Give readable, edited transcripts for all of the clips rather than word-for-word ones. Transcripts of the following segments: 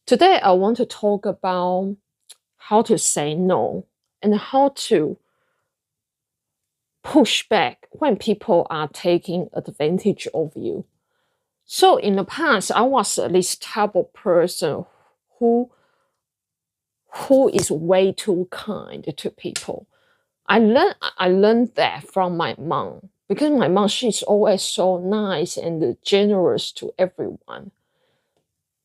Today, I want to talk about how to say no and how to push back when people are taking advantage of you. So, in the past, I was this type of person who who is way too kind to people. I learned that from my mom because my mom, she's always so nice and generous to everyone.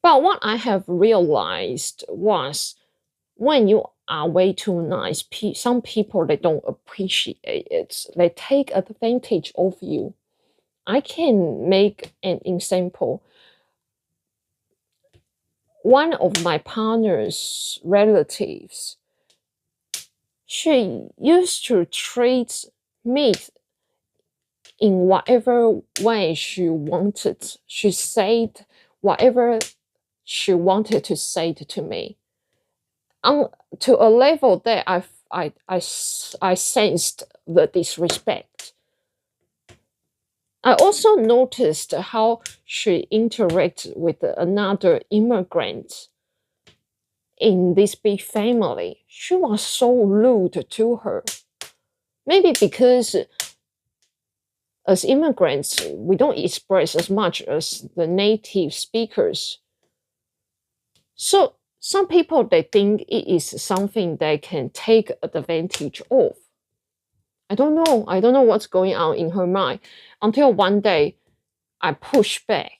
But what I have realized was when you are way too nice, some people they don't appreciate it. They take advantage of you. I can make an example. One of my partner's relatives, she used to treat me in whatever way she wanted. She said whatever she wanted to say to me. To a level that I sensed the disrespect. I also noticed how she interacted with another immigrant in this big family. She was so rude to her. Maybe because as immigrants, we don't express as much as the native speakers. So some people they think it is something they can take advantage of. I don't know. I don't know what's going on in her mind until one day I push back.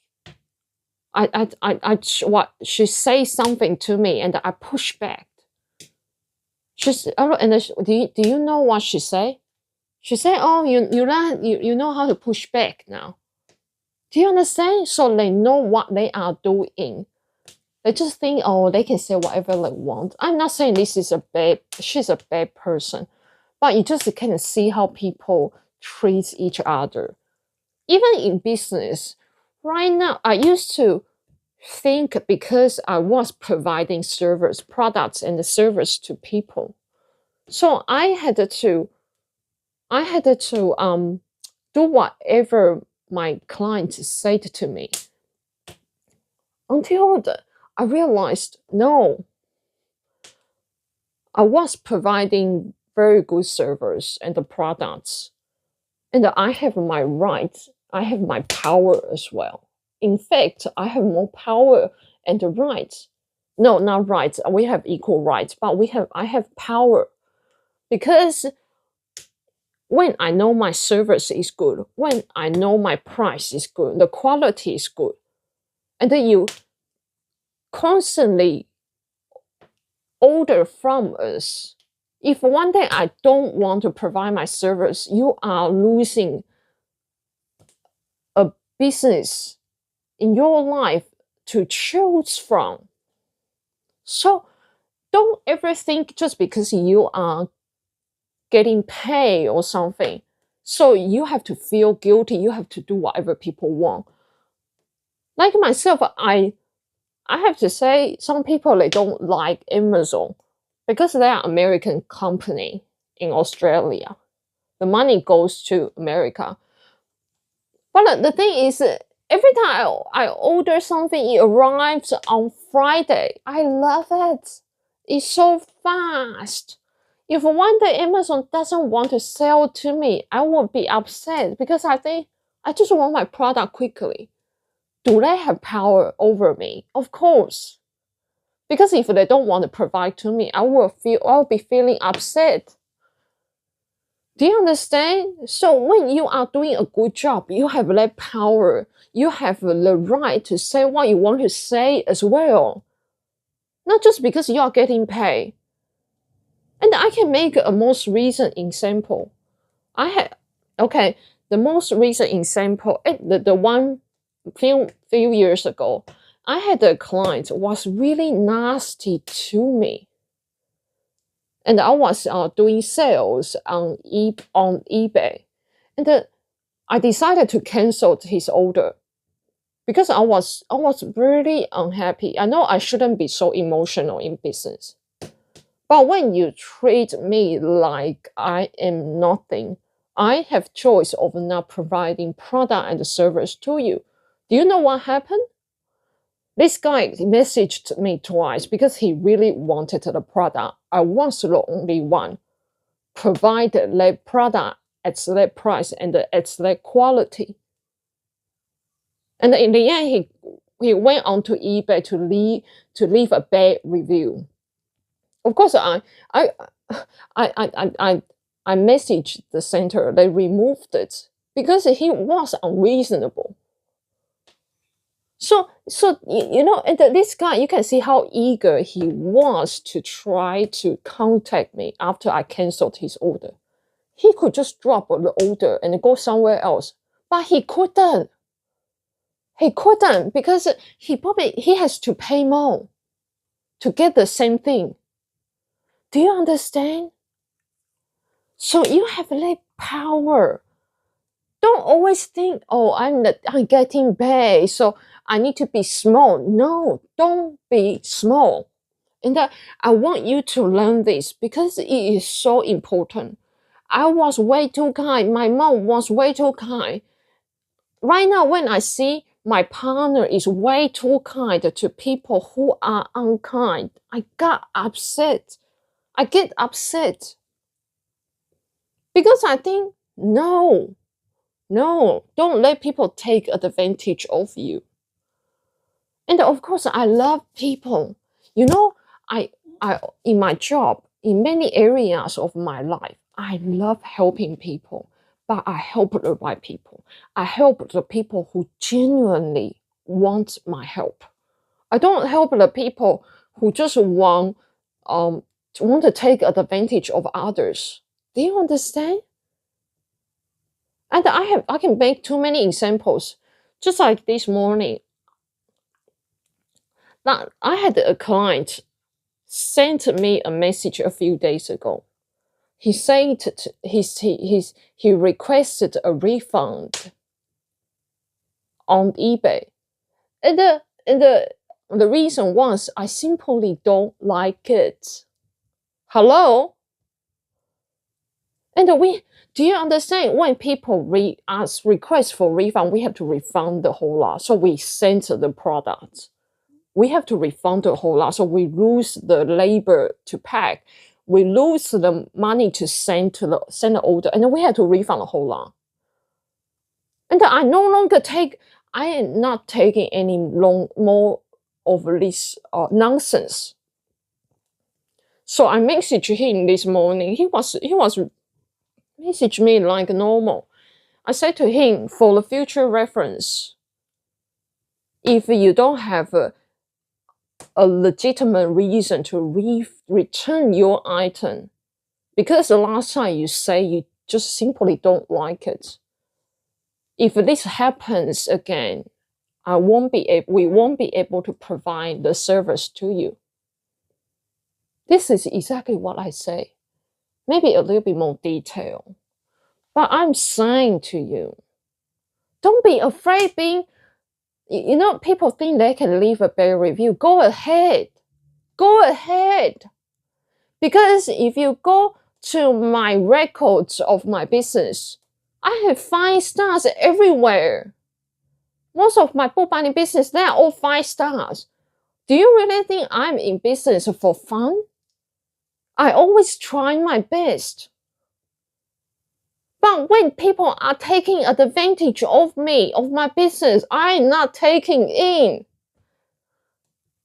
What she says something to me and I push back. Do you know what she say? She said, "Oh, you know how to push back now. Do you understand?" So they know what they are doing. They just think, oh, they can say whatever they want. I'm not saying she's a bad person, but you just kind of see how people treat each other. Even in business, right now, I used to think because I was providing products and the service to people. So I had to do whatever my clients said to me until I realized no, I was providing very good service and the products, and I have my rights. I have my power as well. In fact, I have more power and the rights. No, not rights. We have equal rights, but I have power because when I know my service is good, when I know my price is good, the quality is good, and then you constantly order from us. If one day I don't want to provide my service, you are losing a business in your life to choose from. So don't ever think just because you are getting paid or something, so you have to feel guilty, you have to do whatever people want. Like myself, I have to say some people they don't like Amazon because they are American company in Australia. The money goes to America. But the thing is, every time I order something, it arrives on Friday. I love it. It's so fast. If one day Amazon doesn't want to sell to me, I will be upset because I think I just want my product quickly. Do they have power over me? Of course. Because if they don't want to provide to me, I'll be feeling upset. Do you understand? So when you are doing a good job, you have that power. You have the right to say what you want to say as well. Not just because you are getting paid. And I can make a most recent example. The most recent example, the one few years ago, I had a client was really nasty to me. And I was doing sales on eBay, and I decided to cancel his order because I was really unhappy. I know I shouldn't be so emotional in business, but when you treat me like I am nothing, I have choice of not providing product and service to you. Do you know what happened? This guy messaged me twice because he really wanted the product. I was the only one provided the product at that price and at that quality. And in the end, he went on to eBay to leave a bad review. Of course, I messaged the center. They removed it because he was unreasonable. So and this guy, you can see how eager he was to try to contact me after I canceled his order. He could just drop the order and go somewhere else, but he couldn't. He couldn't because he has to pay more to get the same thing. Do you understand? So you have that power. Don't always think, oh, I'm getting paid, so I need to be small. No, don't be small. And I want you to learn this because it is so important. I was way too kind. My mom was way too kind. Right now, when I see my partner is way too kind to people who are unkind, I got upset. I get upset. Because I think, no, don't let people take advantage of you. And of course, I love people. I in my job, in many areas of my life, I love helping people, but I help the right people. I help the people who genuinely want my help. I don't help the people who just want to take advantage of others. Do you understand? And I can make too many examples. Just like this morning, now I had a client sent me a message a few days ago. He said he requested a refund on eBay, and the reason was I simply don't like it. Hello. And do you understand when people request for refund, we have to refund the whole lot. So we send the product. We have to refund the whole lot. So we lose the labor to pack. We lose the money to send the order, and then we have to refund the whole lot. And I am not taking any more of this nonsense. So I messaged him this morning. He was message me like normal. I said to him, for the future reference, if you don't have a legitimate reason to return your item, because the last time you say you just simply don't like it, if this happens again, we won't be able to provide the service to you. This is exactly what I say. Maybe a little bit more detail. But I'm saying to you, don't be afraid people think they can leave a bad review. Go ahead. Go ahead. Because if you go to my records of my business, I have 5 stars everywhere. Most of my bookbinding business, they're all 5 stars. Do you really think I'm in business for fun? I always try my best. But when people are taking advantage of me, of my business, I'm not taking in.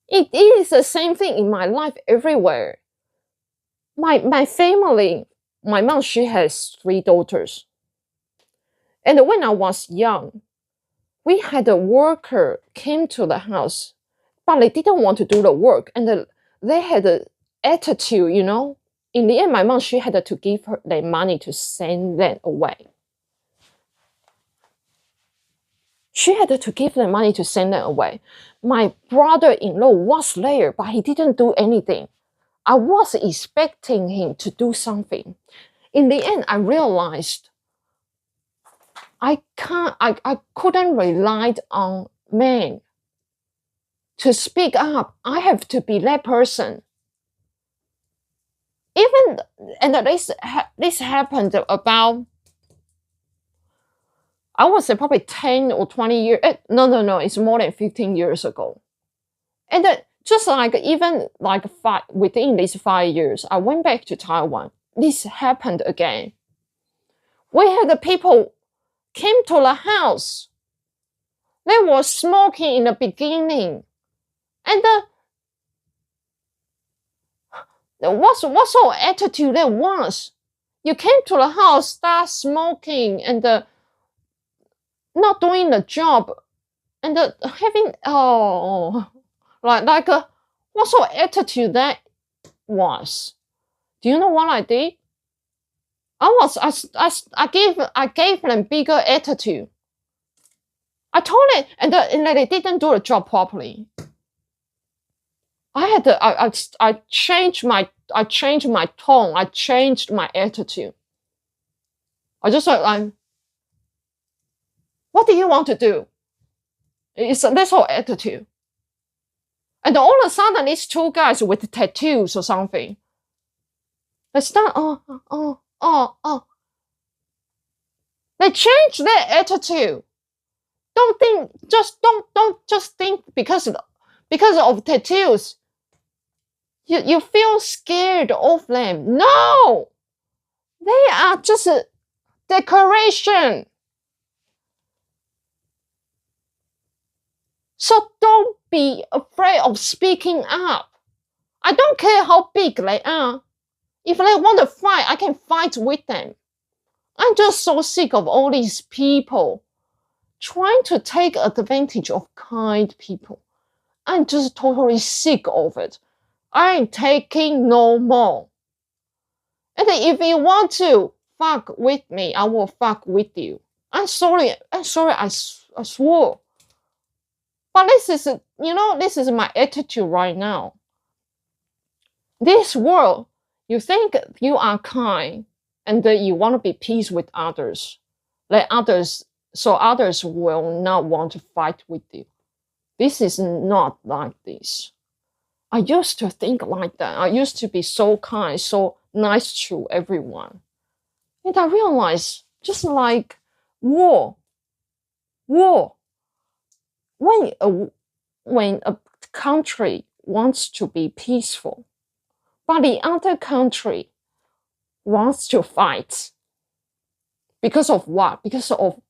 It is the same thing in my life everywhere. My family, my mom, she has 3 daughters. And when I was young, we had a worker came to the house, but they didn't want to do the work. And they had an attitude, In the end, my mom, she had to give her the money to send them away. She had to give them money to send them away. My brother-in-law was there, but he didn't do anything. I was expecting him to do something. In the end, I realized I couldn't rely on men to speak up. I have to be that person. This happened about, I would say probably 10 or 20 years. No, it's more than 15 years ago. And just like even like within these 5 years, I went back to Taiwan. This happened again. We had the people came to the house. They were smoking in the beginning, and what sort of attitude that was? You came to the house, start smoking, and not doing the job, and having like what sort of attitude that was? Do you know what I did? I gave them bigger attitude. I told it, and they didn't do the job properly. I changed my tone. I changed my attitude. I just like, what do you want to do? It's this whole attitude. And all of a sudden, these two guys with tattoos or something, they start, they change their attitude. Don't just think because of tattoos, you feel scared of them. No, they are just a decoration. So don't be afraid of speaking up. I don't care how big they are. If they want to fight, I can fight with them. I'm just so sick of all these people trying to take advantage of kind people. I'm just totally sick of it. I'm taking no more. And if you want to fuck with me, I will fuck with you. I'm sorry, I swore. But this is my attitude right now. This world, you think you are kind and that you want to be peace with others, so others will not want to fight with you. This is not like this. I used to think like that. I used to be so kind, so nice to everyone. And I realized, just like war. When a country wants to be peaceful, but the other country wants to fight. Because of what? Because of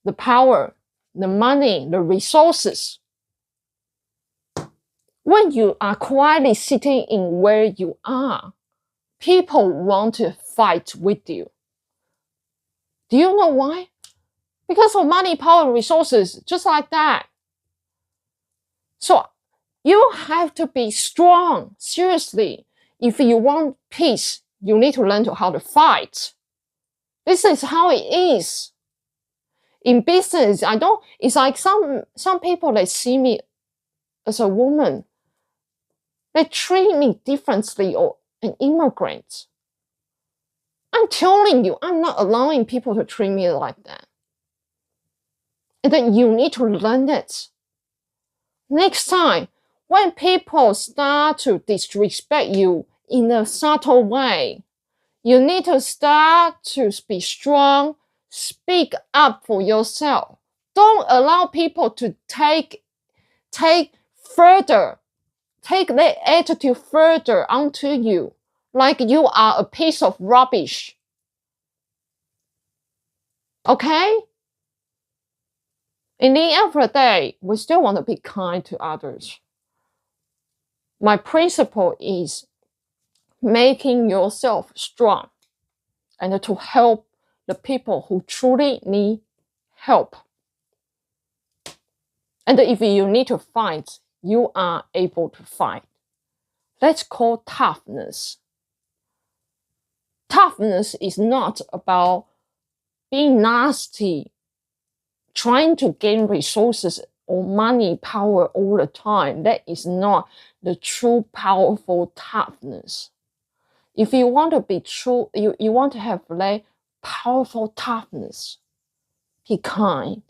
the power, the money, the resources. When you are quietly sitting in where you are, people want to fight with you. Do you know why? Because of money, power, resources, just like that. So you have to be strong, seriously. If you want peace, you need to learn how to fight. This is how it is. In business, it's like some people, they see me as a woman. They treat me differently or an immigrant. I'm telling you, I'm not allowing people to treat me like that. And then you need to learn it. Next time, when people start to disrespect you in a subtle way, you need to start to be strong, speak up for yourself. Don't allow people to take their attitude further onto you, like you are a piece of rubbish. Okay? In the end of the day, we still want to be kind to others. My principle is making yourself strong and to help the people who truly need help. And if you need to fight, you are able to fight. That's called toughness. Toughness is not about being nasty, trying to gain resources or money, power all the time. That is not the true powerful toughness. If you want to be true, you want to have like powerful toughness, be kind,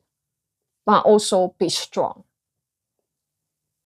but also be strong.